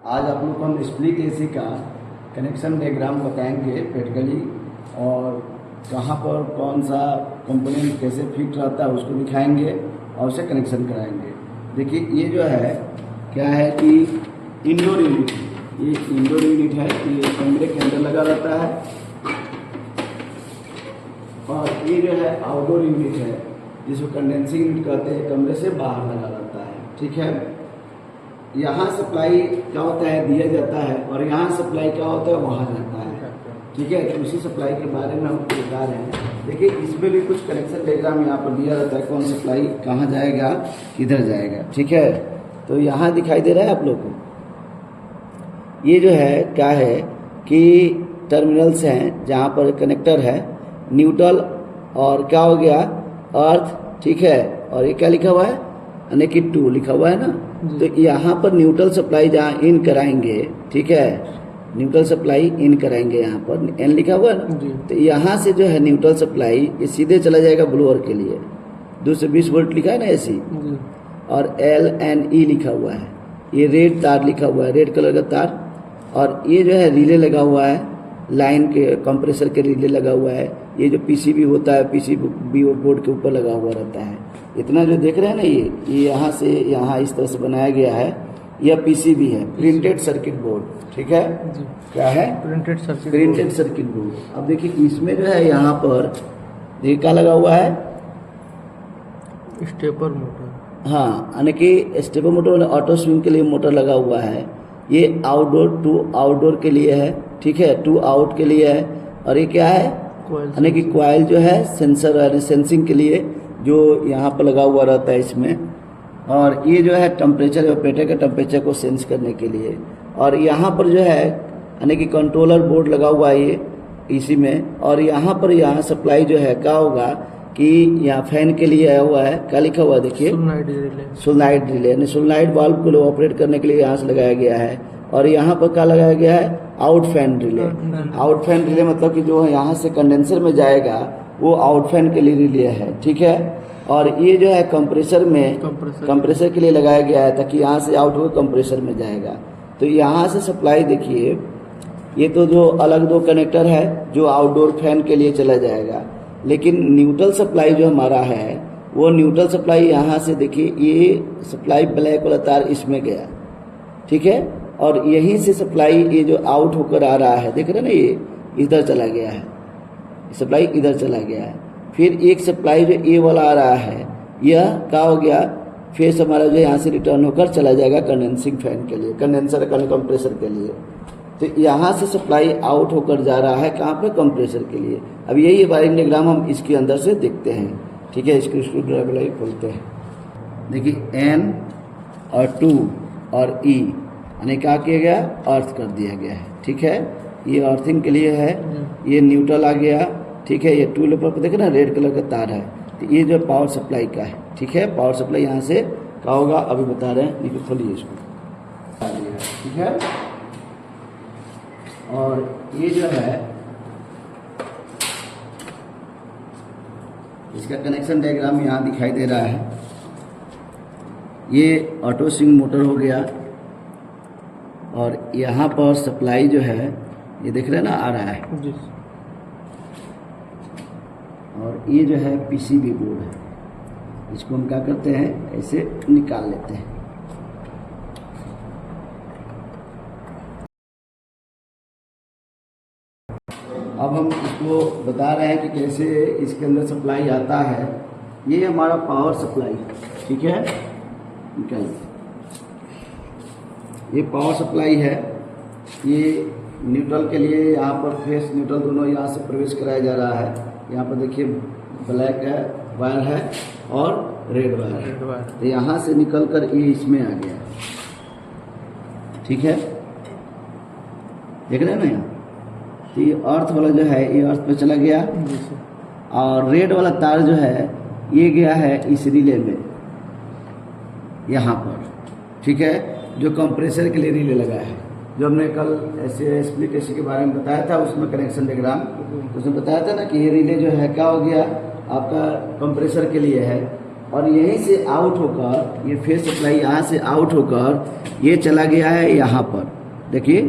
आज आप लोग को हम स्प्लिट एसी का कनेक्शन डायग्राम बताएंगे प्रैक्टिकली, और कहाँ पर कौन सा कंपोनेंट कैसे फिट रहता है उसको दिखाएंगे और उसे कनेक्शन कराएंगे। देखिए ये जो है क्या है कि इंडोर यूनिट, ये इंडोर यूनिट है, ये कमरे के अंदर लगा रहता है, और ये जो है आउटडोर यूनिट है जिसको कंडेंसिंग यूनिट कहते हैं, कमरे से बाहर लगा रहता है। ठीक है, यहाँ सप्लाई क्या होता है दिया जाता है, और यहाँ सप्लाई क्या होता है वहाँ जाता है। ठीक है, तो उसी सप्लाई के बारे में हम बता रहे हैं। देखिए इसमें भी कुछ कनेक्शन डायग्राम यहाँ पर दिया रहता है, कौन सप्लाई कहाँ जाएगा किधर जाएगा। ठीक है, तो यहाँ दिखाई दे रहा है आप लोग को, ये जो है क्या है कि टर्मिनल्स हैं जहाँ पर कनेक्टर है, न्यूट्रल और क्या हो गया अर्थ। ठीक है, और ये क्या लिखा हुआ है यानी कि 2 लिखा हुआ है ना, तो यहाँ पर न्यूट्रल सप्लाई जहाँ इन कराएंगे, ठीक है, न्यूट्रल सप्लाई इन कराएंगे, यहाँ पर एन लिखा हुआ है ना, तो यहाँ से जो है न्यूट्रल सप्लाई ये सीधे चला जाएगा ब्लोअर के लिए, 220 वोल्ट लिखा है ना एसी, और LNE लिखा हुआ है, ये रेड तार लिखा हुआ है, रेड कलर का तार, और ये जो है रिले लगा हुआ है, लाइन के कंप्रेसर के रिले लगा हुआ है, ये जो PCB होता है PCB बोर्ड के ऊपर लगा हुआ रहता है। इतना जो देख रहे हैं ना ये यहाँ से यहाँ इस तरह से बनाया गया है, यह PCB है, प्रिंटेड सर्किट बोर्ड। ठीक है, क्या है प्रिंटेड सर्किट बोर्ड। अब देखिए इसमें जो है यहाँ पर ये क्या लगा हुआ है, स्टेपर मोटर। हाँ, यानी कि स्टेपर मोटर ऑटो स्विंग के लिए मोटर लगा हुआ है। ये आउटडोर टू आउटडोर के लिए है, ठीक है, टू आउट के लिए है। और ये क्या है यानी कि कॉइल जो है सेंसर यानी सेंसिंग के लिए जो यहाँ पर लगा हुआ रहता है इसमें। और ये जो है टेम्परेचर ऑपरेटर के टेम्परेचर को सेंस करने के लिए। और यहाँ पर जो है यानी कि कंट्रोलर बोर्ड लगा हुआ है ये इसी में। और यहाँ पर यहाँ सप्लाई जो है क्या होगा कि यहाँ फैन के लिए आया हुआ है, क्या लिखा हुआ है देखिए, सोलनाइड रिले यानी सोलनाइड वाल्व को ऑपरेट करने के लिए यहाँ से लगाया गया है। और यहाँ पर क्या लगाया गया है out fan relay. Out fan relay मतलब कि जो है यहाँ से कंडेंसर में जाएगा वो आउट फैन के लिए रिले है। ठीक है, और ये जो है कंप्रेसर में कंप्रेसर के लिए लगाया गया है ताकि यहाँ से आउट होकर कंप्रेसर में जाएगा। तो यहाँ से सप्लाई देखिए, ये तो जो अलग 2 कनेक्टर है जो आउटडोर फैन के लिए चला जाएगा, लेकिन न्यूट्रल सप्लाई जो हमारा है वो न्यूट्रल सप्लाई यहाँ से देखिए ये सप्लाई ब्लैक वाला तार इसमें गया, ठीक है, और यहीं से सप्लाई ये जो आउट होकर आ रहा है देख रहे ना, ये इधर चला गया है, सप्लाई इधर चला गया है। फिर एक सप्लाई जो ए वाला आ रहा है यह क्या हो गया, फेस हमारा जो यहाँ से रिटर्न होकर चला जाएगा कंडेंसिंग फैन के लिए, कंडेंसर कंप्रेसर के लिए। तो यहाँ से सप्लाई आउट होकर जा रहा है कहाँ पर, कंप्रेसर के लिए। अब यही वायरिंग डायग्राम हम इसके अंदर से देखते हैं। ठीक है, इसको स्क्रू ड्राइवर खोलते हैं। देखिए N और 2 और E यानी क्या किया गया, अर्थ कर दिया गया है। ठीक है, ये अर्थिंग के लिए है, ये न्यूट्रल आ गया। ठीक है, ये 2 लेपर पर देखे ना रेड कलर का तार है, तो ये जो पावर सप्लाई का है। ठीक है, पावर सप्लाई यहाँ से क्या होगा अभी बता रहे हैं, देखिए खोलिए इसको। ठीक है, और ये जो है इसका कनेक्शन डायग्राम यहाँ दिखाई दे रहा है। ये ऑटो स्विंग मोटर हो गया, और यहाँ पर सप्लाई जो है ये देख रहे हैं ना आ रहा है जी। और ये जो है PCB बोर्ड है, इसको हम क्या करते हैं ऐसे निकाल लेते हैं। अब हम इसको बता रहे हैं कि कैसे इसके अंदर सप्लाई आता है। ये हमारा पावर सप्लाई, ठीक है, निकालिए। ये पावर सप्लाई है, ये न्यूट्रल के लिए यहाँ पर फेस न्यूट्रल दोनों यहाँ से प्रवेश कराया जा रहा है। यहाँ पर देखिए ब्लैक है वायर है और रेड वायर है, तो यहाँ से निकल कर ये इसमें आ गया। ठीक है, देख रहे हैं ना, यहाँ तो ये अर्थ वाला जो है ये अर्थ पे चला गया, और रेड वाला तार जो है ये गया है इस रिले में यहाँ पर। ठीक है, जो कंप्रेसर के लिए रिले लगा है, जो हमने कल ऐसे स्प्लिट एसी के बारे में बताया था उसमें कनेक्शन डायग्राम, उसमें बताया था ना कि ये रिले जो है क्या हो गया आपका कंप्रेसर के लिए है, और यहीं से आउट होकर ये फेस सप्लाई यहाँ से आउट होकर ये चला गया है यहाँ पर। देखिए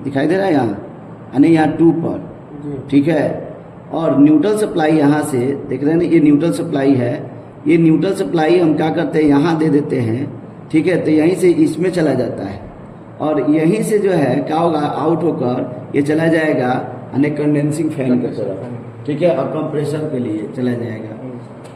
दिखाई दे रहा है यहाँ, यानी यहाँ 2 पर, ठीक है। और न्यूट्रल सप्लाई यहाँ से देख रहे हैं ना, ये न्यूट्रल सप्लाई है। ये न्यूट्रल सप्लाई हम क्या करते हैं, यहाँ दे देते हैं, ठीक है। तो यहीं से इसमें चला जाता है और यहीं से जो है क्या होगा, आउट होकर ये चला जाएगा यानी कंडेंसिंग फैन की तरफ, ठीक है, और कंप्रेसर के लिए चला जाएगा,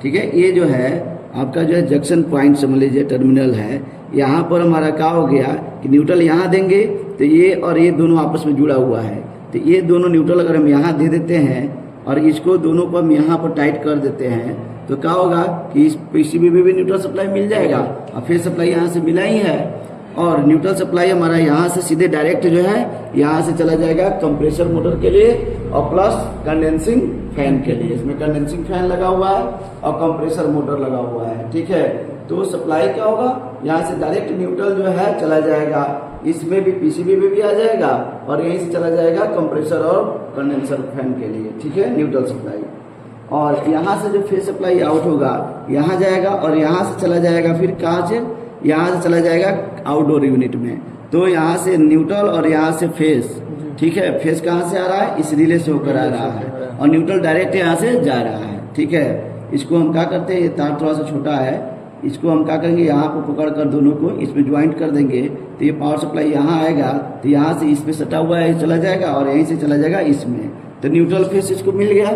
ठीक है। ये जो है आपका जो है जंक्शन पॉइंट समझ लीजिए, टर्मिनल है। यहाँ पर हमारा क्या हो गया कि न्यूट्रल यहाँ देंगे तो ये और ये दोनों आपस में जुड़ा हुआ है, तो ये दोनों न्यूट्रल अगर हम यहाँ दे देते हैं और इसको दोनों को हम यहाँ पर टाइट कर देते हैं तो क्या होगा कि इस पीसीबी में भी न्यूट्रल सप्लाई मिल जाएगा और फिर सप्लाई यहाँ से मिला ही है। और न्यूट्रल सप्लाई हमारा यहाँ से सीधे डायरेक्ट जो है यहाँ से चला जाएगा कंप्रेसर मोटर के लिए और प्लस कंडेंसिंग फैन के लिए। इसमें कंडेंसिंग फैन लगा हुआ है और कंप्रेसर मोटर लगा हुआ है, ठीक है। तो सप्लाई क्या होगा, यहाँ से डायरेक्ट न्यूट्रल जो है चला जाएगा, इसमें भी पीसीबी में भी आ जाएगा और यहीं से चला जाएगा कंप्रेसर और कंडेंसर फैन के लिए, ठीक है, न्यूट्रल सप्लाई। और यहाँ से जो फेस सप्लाई आउट होगा यहाँ जाएगा और यहाँ से चला जाएगा फिर कहाँ से, यहाँ से चला जाएगा आउटडोर यूनिट में। तो यहाँ से न्यूट्रल और यहाँ से फेस, ठीक है। फेस कहाँ से आ रहा है, इस रिले से होकर आ रहा है और न्यूट्रल डायरेक्ट यहाँ से जा रहा है, ठीक है। इसको हम क्या करते हैं, ये तार थोड़ा सा छोटा है, इसको हम क्या करेंगे, यहाँ पर पकड़ कर दोनों को इसमें ज्वाइंट कर देंगे तो ये पावर सप्लाई यहाँ आएगा तो यहाँ से इसमें सटा हुआ है चला जाएगा और यहीं से चला जाएगा इसमें। तो न्यूट्रल फेस इसको मिल गया,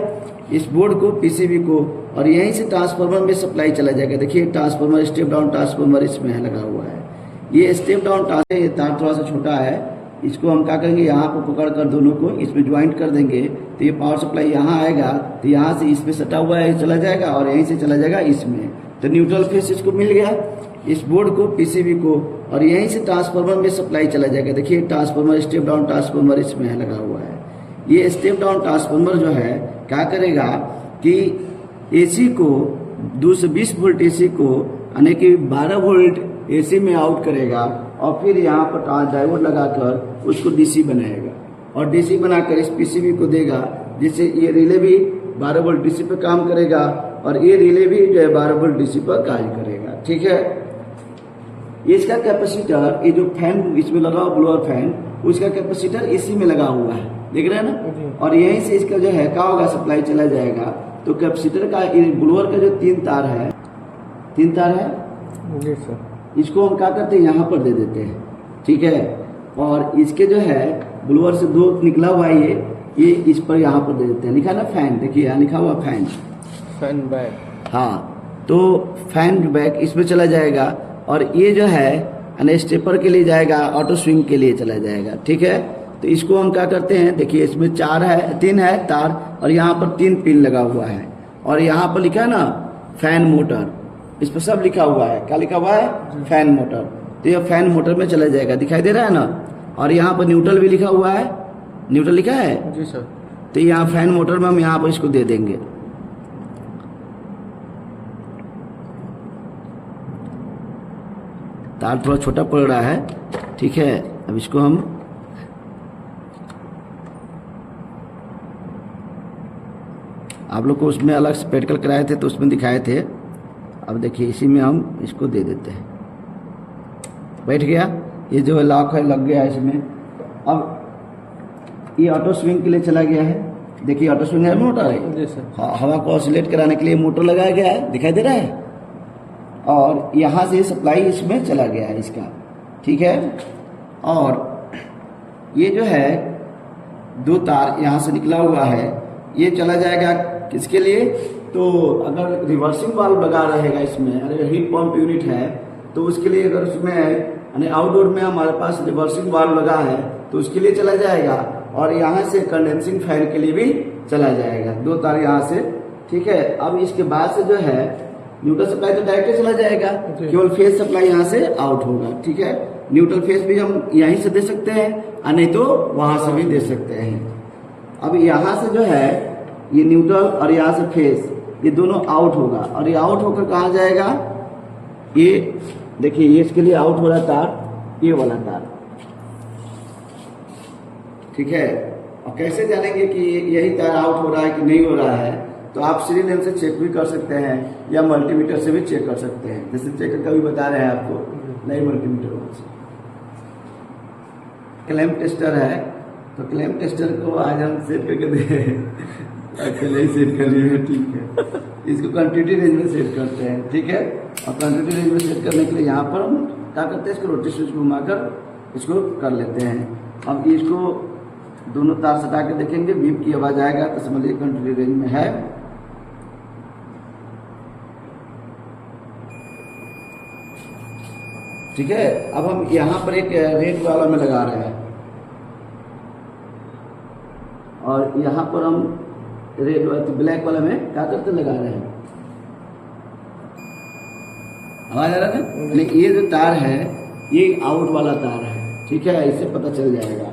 इस बोर्ड को, पीसीबी को, और यहीं से ट्रांसफार्मर में सप्लाई चला जाएगा। देखिए ट्रांसफार्मर, स्टेप डाउन ट्रांसफार्मर इसमें है लगा हुआ है। ये स्टेप डाउन ट्रांसफार्मर, ये तार थोड़ा सा छोटा है, इसको हम क्या करेंगे, यहाँ पर पकड़ कर दोनों को इसमें ज्वाइंट कर देंगे तो ये पावर सप्लाई यहाँ आएगा तो यहाँ से इसमें सटा हुआ है चला जाएगा और यहीं से चला जाएगा इसमें। तो न्यूट्रल फेस इसको मिल गया, इस बोर्ड को, पीसीबी को, और यहीं से ट्रांसफार्मर में सप्लाई चला जाएगा। देखिए ट्रांसफार्मर, स्टेप डाउन ट्रांसफार्मर इसमें है लगा हुआ है। ये स्टेप डाउन ट्रांसफार्मर जो है क्या करेगा कि एसी को 220 वोल्ट एसी को यानी कि 12 वोल्ट एसी में आउट करेगा और फिर यहाँ पर डायोड लगाकर उसको डीसी बनाएगा और डीसी बनाकर इस पीसीबी को देगा, जिससे ये रिले भी 12 वोल्ट डीसी पे काम करेगा और ये रिले भी जो है 12 वोल्ट डीसी पर कार्य करेगा, ठीक है। इसका कैपेसिटर, ये जो फैन इसमें लगा हुआ ब्लोअर फैन, उसका कैपेसिटर एसी में लगा हुआ है, देख रहे हैं ना। और यहीं से इसका जो है क्या होगा, सप्लाई चला जाएगा। तो कैपेसिटर का, ब्लोअर का जो 3 तार है जी सर, इसको हम क्या करते हैं, यहाँ पर दे देते हैं, ठीक है। और इसके जो है ब्लोअर से 2 निकला हुआ है, ये इस पर यहाँ पर दे देते हैं। लिखा ना फैन, देखिए यहाँ लिखा हुआ फैन बैक, हाँ। तो फैन बैक इसमें चला जाएगा और ये जो है स्टेपर के लिए जाएगा, ऑटो स्विंग के लिए चला जाएगा, ठीक है। तो इसको हम क्या करते हैं, देखिए इसमें 3 है तार और यहाँ पर 3 पिन लगा हुआ है और यहाँ पर लिखा है ना फैन मोटर, इस पर सब लिखा हुआ है। क्या लिखा हुआ है, फैन मोटर। तो ये फैन मोटर में चला जाएगा, दिखाई दे रहा है ना। और यहाँ पर न्यूट्रल भी लिखा हुआ है, न्यूट्रल लिखा है जी सर। तो यहाँ फैन मोटर में हम यहाँ पर इसको दे देंगे। तार थोड़ा छोटा पड़ रहा है, ठीक है। अब इसको हम आप लोग को उसमें अलग से प्रैक्टिकल कराए थे तो उसमें दिखाए थे। अब देखिए इसी में हम इसको दे देते हैं, बैठ गया। ये जो लॉक है लग गया है इसमें। अब ये ऑटो स्विंग के लिए चला गया है, देखिए ऑटो स्विंग है, मोटर है जी सर। हवा को ऑसिलेट कराने के लिए मोटर लगाया गया है, दिखाई दे रहा है। और यहाँ से सप्लाई इसमें चला गया है इसका, ठीक है। और ये जो है 2 तार यहाँ से निकला हुआ है, ये चला जाएगा किसके लिए, तो अगर रिवर्सिंग वाल्व लगा रहेगा इसमें, अगर हीट पंप यूनिट है तो उसके लिए, अगर उसमें यानी आउटडोर में हमारे पास रिवर्सिंग वाल्व लगा है तो उसके लिए चला जाएगा। और यहाँ से कंडेंसिंग फैन के लिए भी चला जाएगा, 2 तार यहाँ से, ठीक है। अब इसके बाद से जो है न्यूट्रल सप्लाई तो डायरेक्ट चला जाएगा, केवल फेज सप्लाई यहाँ से आउट होगा, ठीक है। न्यूट्रल फेज भी हम यहीं से दे सकते हैं और नहीं तो वहां से भी दे सकते हैं। अब यहाँ से जो है ये न्यूट्रल और यहाँ से फेज, ये दोनों आउट होगा और ये आउट होकर कहाँ जाएगा, ये देखिए ये इसके लिए आउट हो रहा तार, ये वाला तार, ठीक है। और कैसे जानेंगे कि यही तार आउट हो रहा है कि नहीं हो रहा है, तो आप सीरियल नंबर से चेक भी कर सकते हैं या मल्टीमीटर से भी चेक कर सकते हैं। जैसे चेक का भी बता रहे हैं आपको, नई मल्टीमीटर से। क्लैंप टेस्टर है, तो क्लैंप टेस्टर को आज हम सेट करके दे अकेले ही सेट कर रही है, ठीक है। इसको कंटिन्यूटी रेंज में सेट करते हैं, ठीक है। और कंटिन्यूटी रेंज में सेट करने के लिए यहाँ पर हम क्या करते हैं, इसको रोटी स्विच घुमाकर इसको कर लेते हैं। अब इसको दोनों तार सटा के देखेंगे, बीप की आवाज आएगा तो समझिए कंटिन्यूटी रेंज में है। ठीक है। अब हम यहाँ पर एक रेड वाला में लगा रहे हैं और यहाँ पर हम रेड ब्लैक वाला में क्या करते लगा रहे हैं। आवाज आ रहा है? नहीं, ये जो तार है ये आउट वाला तार है, ठीक है, इससे पता चल जाएगा।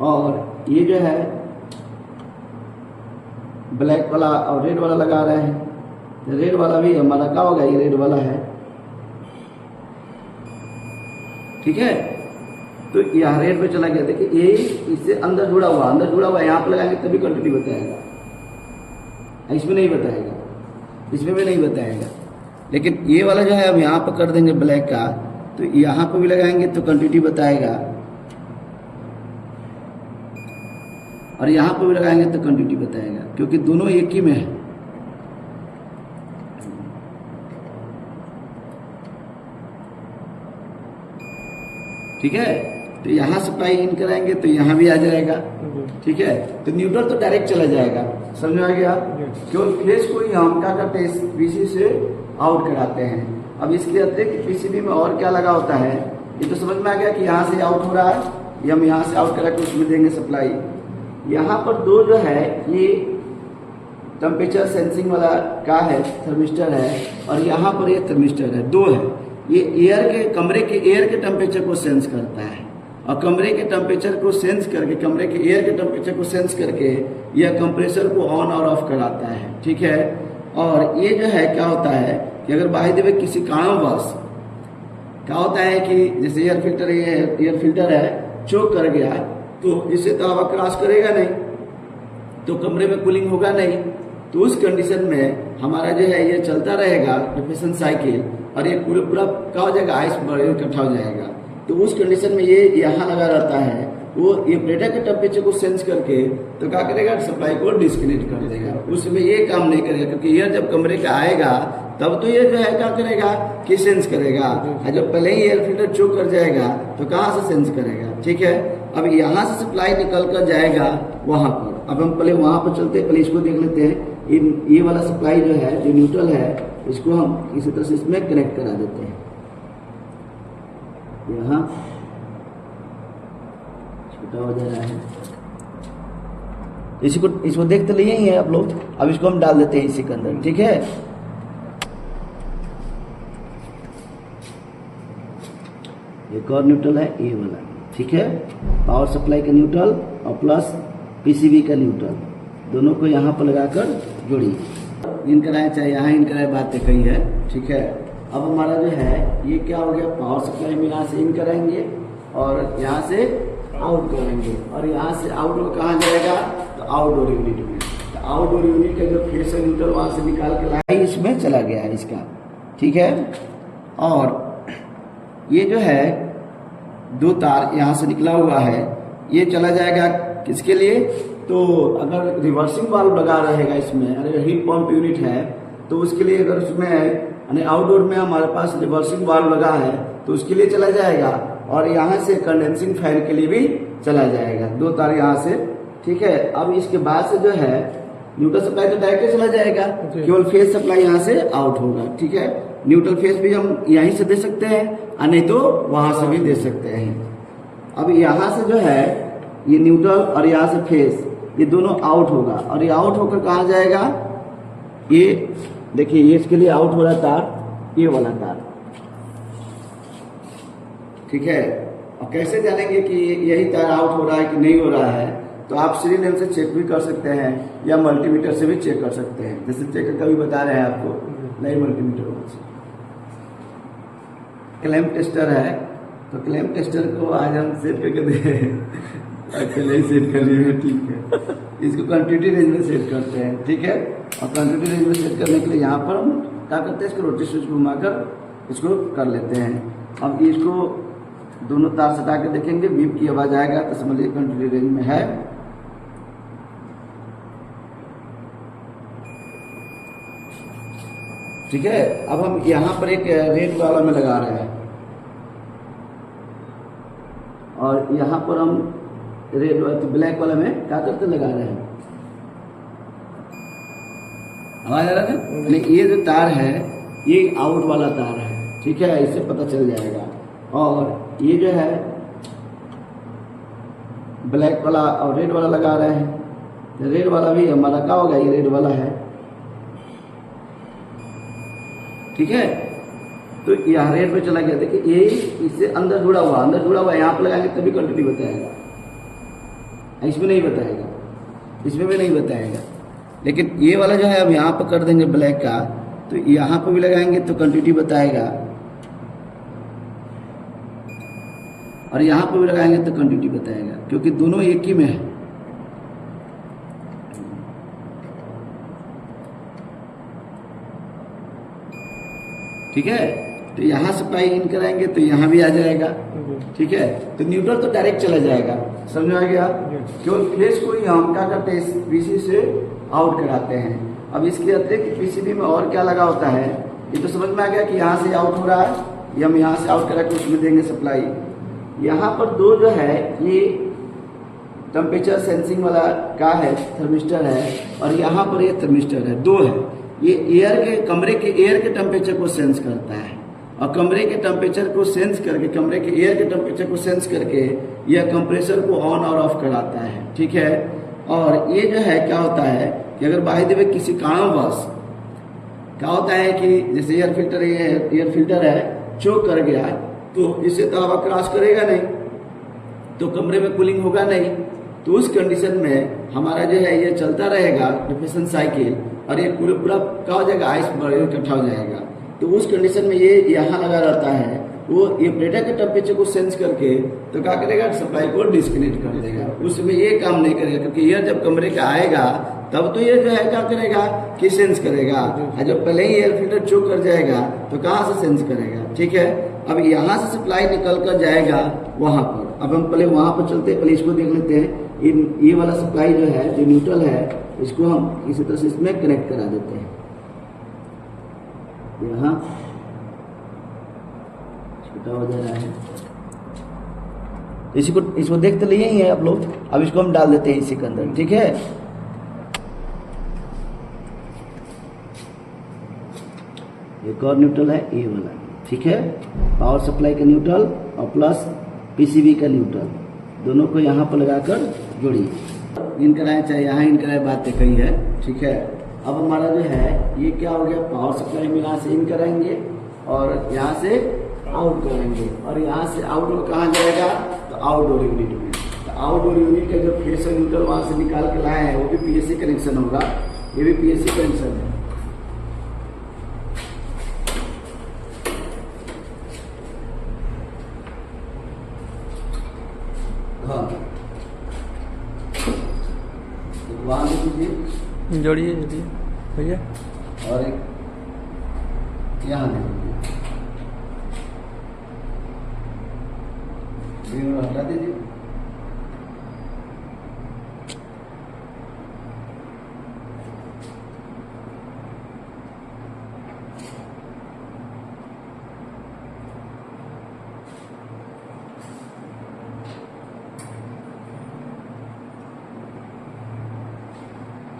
और ये जो है ब्लैक वाला और रेड वाला लगा रहे हैं। रेड वाला भी हमारा क्या होगा, ये रेड वाला है, ठीक है। तो यहाँ रेड पे चला गया, देखिए ये इससे अंदर जुड़ा हुआ यहाँ पे लगाएंगे तभी क्वांटिटी बताएगा, इसमें नहीं बताएगा, इसमें भी नहीं बताएगा। लेकिन ये वाला जो है अब यहाँ पर कर देंगे ब्लैक का, तो यहाँ पर भी लगाएंगे तो क्वांटिटी बताएगा और यहाँ पर भी लगाएंगे तो क्वांटिटी बताएगा, क्योंकि दोनों एक ही में है। ठीक है। तो यहाँ सप्लाई इन कराएंगे तो यहाँ भी आ जाएगा, ठीक है। तो न्यूट्रल तो डायरेक्ट चला जाएगा, समझ में आ गया। केवल फेस को ही हम क्या करते हैं, पीसी से आउट कराते हैं। अब इसके अतिरिक्त पीसीबी में और क्या लगा होता है, ये तो समझ में आ गया कि यहाँ से आउट हो रहा है, ये हम यहाँ से आउट करा के उसमें देंगे सप्लाई। यहाँ पर दो जो है ये टेम्परेचर सेंसिंग वाला का है, थर्मिस्टर है, और यहाँ पर ये थर्मिस्टर है, दो है। ये एयर के कमरे के एयर के टेम्परेचर को सेंस करता है और कमरे के टेम्परेचर को सेंस करके, कमरे के एयर के टेम्परेचर को सेंस करके यह कंप्रेसर को ऑन और ऑफ कराता है, ठीक है। और ये जो है क्या होता है कि अगर बाय द वे किसी कारणवश क्या होता है कि जैसे एयर फिल्टर है चोक कर गया, तो इससे तो हवा क्रॉस करेगा नहीं, तो कमरे में कूलिंग होगा नहीं। तो उस कंडीशन में हमारा जो है ये चलता रहेगा डिफ्यूजन साइकिल और ये पूरा क्या हो जाएगा, आइस इकट्ठा हो जाएगा। तो उस कंडीशन में ये यहाँ लगा रहता है, वो ये प्लेटर के टेम्परेचर को सेंस करके तो क्या करेगा, सप्लाई को डिस्कनेक्ट कर देगा। उसमें ये काम नहीं करेगा, क्योंकि एयर जब कमरे का आएगा तब तो ये जो है क्या करेगा कि सेंस करेगा, और जब पहले ही एयर फिल्टर चोक कर जाएगा तो कहाँ से सेंस करेगा, ठीक है। अब यहाँ से सप्लाई निकल कर जाएगा वहां पर। अब हम पहले वहां पर चलते हैं, पहले इसको देख लेते हैं। ये वाला सप्लाई जो है, जो न्यूट्रल है, इसको हम इसी तरह से इसमें कनेक्ट करा देते हैं। यहाँ छोटा हो जा रहा है, इसको देख तो लिए ही है आप लोग। अब इसको हम डाल देते हैं इसी के अंदर, ठीक है। एक और न्यूट्रल है ये वाला, ठीक है। पावर सप्लाई का न्यूट्रल और प्लस पीसीबी का न्यूट्रल, दोनों को यहाँ पर लगाकर जोड़िए। इन कराए चाहे यहाँ इन कराए, बात कही है, ठीक है। अब हमारा जो है ये क्या हो गया, पावर सप्लाई में यहाँ से इन कराएंगे और यहाँ से आउट करेंगे, और यहाँ से आउटडोर कहाँ जाएगा, तो आउटडोर यूनिट में। तो आउटडोर यूनिट का जो फेस है न्यूट्रल वहाँ से निकाल के लाए, इसमें चला गया है इसका, ठीक है। और ये जो है दो तार यहाँ से निकला हुआ है, ये चला जाएगा किसके लिए, तो अगर रिवर्सिंग वाल्व लगा रहेगा इसमें, अगर हीट पंप यूनिट है तो उसके लिए, अगर उसमें यानी आउटडोर में हमारे पास रिवर्सिंग वाल्व लगा है तो उसके लिए चला जाएगा, और यहाँ से कंडेंसिंग फैन के लिए भी चला जाएगा, दो तार यहाँ से, ठीक है। अब इसके बाद से जो है न्यूट्रल सप्लाई तो डायरेक्ट चला जाएगा, केवल फेज सप्लाई यहाँ से आउट होगा, ठीक है। न्यूट्रल फेज भी हम यहीं से दे सकते हैं और नहीं तो वहां से भी दे सकते हैं। अब यहाँ से जो है ये न्यूट्रल और यहाँ से फेज, ये दोनों आउट होगा, और ये आउट होकर कहाँ जाएगा, ये देखिए, ये इसके लिए आउट हो रहा तार, ये वाला तार, ठीक है। और कैसे जानेंगे कि यही तार आउट हो रहा है कि नहीं हो रहा है, तो आप सीरियल नंबर से चेक भी कर सकते हैं या मल्टीमीटर से भी चेक कर सकते हैं, जैसे चेक कभी बता रहे हैं आपको, नहीं मल्टीमीटर से। क्लैंप टेस्टर है, तो क्लैंप टेस्टर को आज हम सेट करके दे अकेले ही सेट कर रही है, ठीक है। इसको कंटिन्यूटी रेंज में सेट करते हैं, ठीक है। और कंटिन्यूटी रेंज में सेट करने के लिए यहाँ पर हम क्या करते हैं, इसको रोटी स्विच घुमाकर इसको कर लेते हैं। अब इसको दोनों तार सटा के देखेंगे, बीप की आवाज आएगा तो समझिए कंटिन्यू रेंज में है। ठीक है, अब हम यहाँ पर एक रेड वाला में लगा रहे हैं और यहाँ पर हम रेड ब्लैक वाला में क्या करते लगा रहे हैं। आवाज आ रहा है ना? ये जो तार है ये आउट वाला तार है, ठीक है, इससे पता चल जाएगा। और ये जो है ब्लैक वाला और रेड वाला लगा रहे हैं, तो रेड वाला भी हमारा क्या होगा, ये रेड वाला है, ठीक है। तो यहाँ रेड पे चला गया, देखिए ये इससे अंदर जुड़ा हुआ यहाँ पे लगाएंगे तभी क्वांटिटी बताएगा, इसमें नहीं बताएगा, इसमें भी नहीं बताएगा। लेकिन ये वाला जो है अब यहाँ पर कर देंगे ब्लैक का, तो यहाँ पर भी लगाएंगे तो क्वांटिटी बताएगा और यहाँ पर भी लगाएंगे तो क्वांटिटी बताएगा, क्योंकि दोनों एक ही में है। ठीक है, तो यहाँ सप्लाई इन कराएंगे तो यहाँ भी आ जाएगा, ठीक है। तो न्यूट्रल तो डायरेक्ट चला जाएगा, समझ में आ गया। केवल फेस को ही हम क्या करते हैं, पीसी से आउट कराते हैं। अब इसके अतिरिक्त पीसीबी में और क्या लगा होता है, ये तो समझ में आ गया कि यहाँ से आउट हो रहा है, ये हम यहाँ से आउट करा के उसमें देंगे सप्लाई। यहाँ पर दो जो है ये टेम्परेचर सेंसिंग वाला का है, थर्मिस्टर है, और यहाँ पर ये थर्मिस्टर है, दो है। ये एयर के कमरे के एयर के टेम्परेचर को सेंस करता है और कमरे के टेम्परेचर को सेंस करके, कमरे के एयर के टेम्परेचर को सेंस करके यह कंप्रेसर को ऑन और ऑफ कराता है, ठीक है। और ये जो है क्या होता है कि अगर बाय द वे किसी कारणवश क्या होता है कि जैसे एयर फिल्टर है चोक कर गया तो इससे तो हवा क्रॉस करेगा नहीं, तो कमरे में कूलिंग होगा नहीं, तो उस कंडीशन में हमारा जो है ये चलता रहेगा डिफ्यूजन साइकिल और ये पूरा क्या हो जाएगा, आइस इकट्ठा हो जाएगा। तो उस कंडीशन में ये यहाँ लगा रहता है, वो ये प्लेटर के टेम्परेचर को सेंस करके तो क्या करेगा, सप्लाई को डिस्कनेक्ट कर देगा। उसमें ये काम नहीं करेगा, क्योंकि एयर जब कमरे का आएगा तब तो ये जो है क्या करेगा कि सेंस करेगा, और जब पहले ही एयर फिल्टर चोक कर जाएगा तो कहाँ से सेंस करेगा, ठीक है। अब यहाँ से सप्लाई निकल कर जाएगा वहाँ पर। अब हम पहले वहाँ पर चलते हैं, पहले इसको देख लेते हैं। ये वाला सप्लाई जो है, जो न्यूट्रल है, इसको हम इसी तरह से इसमें कनेक्ट करा देते हैं। यहाँ छोटा हो जा रहा है, इसको देख तो लिए ही है आप लोग। अब इसको हम डाल देते हैं इसी के अंदर, ठीक है। एक और न्यूट्रल है ये वाला, ठीक है, पावर सप्लाई का न्यूट्रल और प्लस पीसीबी का न्यूट्रल, दोनों को यहाँ पर लगाकर जोड़िए। इन कराए चाहे यहाँ इन कराए, बात तो कही है, ठीक है। अब हमारा जो है ये क्या हो गया, पावर सप्लाई में यहाँ से इन कराएंगे और यहाँ से आउट करेंगे, और यहाँ से आउटडोर कहाँ जाएगा, तो आउटडोर यूनिट में। तो आउटडोर यूनिट का जो फेस और न्यूट्रल वहाँ से निकाल के लाए हैं वो भी पीएससी कनेक्शन होगा, ये भी पीएससी कनेक्शन है। हाँ, वहाँ दीजिए, जोड़िए भैया, और एक यहाँ दे दीजिए, हटा दीजिए।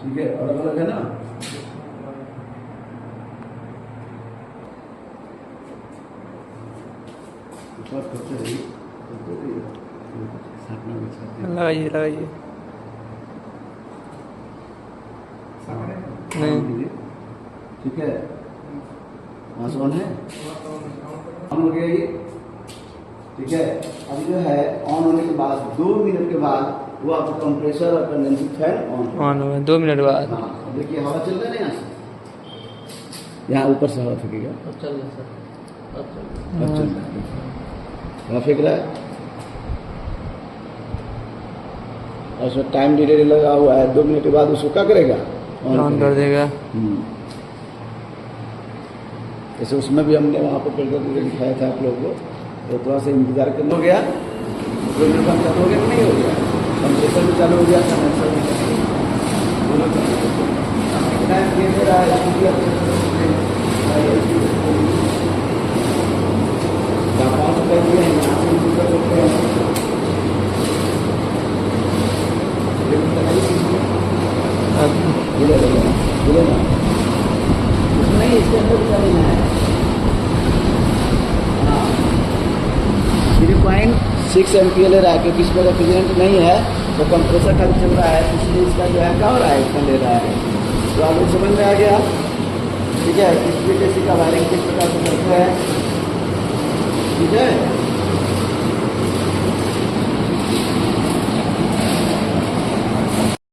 ठीक है, अलग अलग है ना। लगाइए लगाइए, नहीं ठीक है, वहाँ से ऑन है, ऑन हो गया ये, ठीक है। अब जो है ऑन होने के बाद 2 मिनट के बाद वो आपका कंप्रेसर और कंडेंसर फैन ऑन हुआ 2 मिनट बाद। हाँ, देखिए हवा चल रहा है ना, यहाँ से, यहाँ ऊपर से हवा फेंकेगा, अब चल रहा है, हवा फेंक रहा है, और उसमें टाइम डिले लगा हुआ है। 2 मिनट के बाद उसको क्या करेगा, ऑन कर देगा। जैसे उसमें भी हमने वहाँ पर दिखाया था आप लोगों को, तो थोड़ा सा इंतजार करना हो गया, तो मेरे पास चालू हो गया कि नहीं हो गया, कंप्रेसर भी चालू हो गया, कंडेंसर भी चालू हो गया, दोनों चालू हो गया। अब कितना ये मेरा पाँच रुपये दिए हैं, यहाँ से यूज कर सकते हैं। बोले ना नहीं, इसके अंदर क्या लेना है। हाँ 3.6 एम्पियर ले रहा है, क्योंकि इसमें रेफ्रिजरेंट नहीं है तो कंप्रेसर खाली चल रहा है, इसलिए इसका जो है क्या हो रहा है, इतना ले रहा है। तो आप लोग समझ में आ गया, ठीक है। किस तरीके से का वायरिंग किस प्रकार से करते हैं, ठीक है।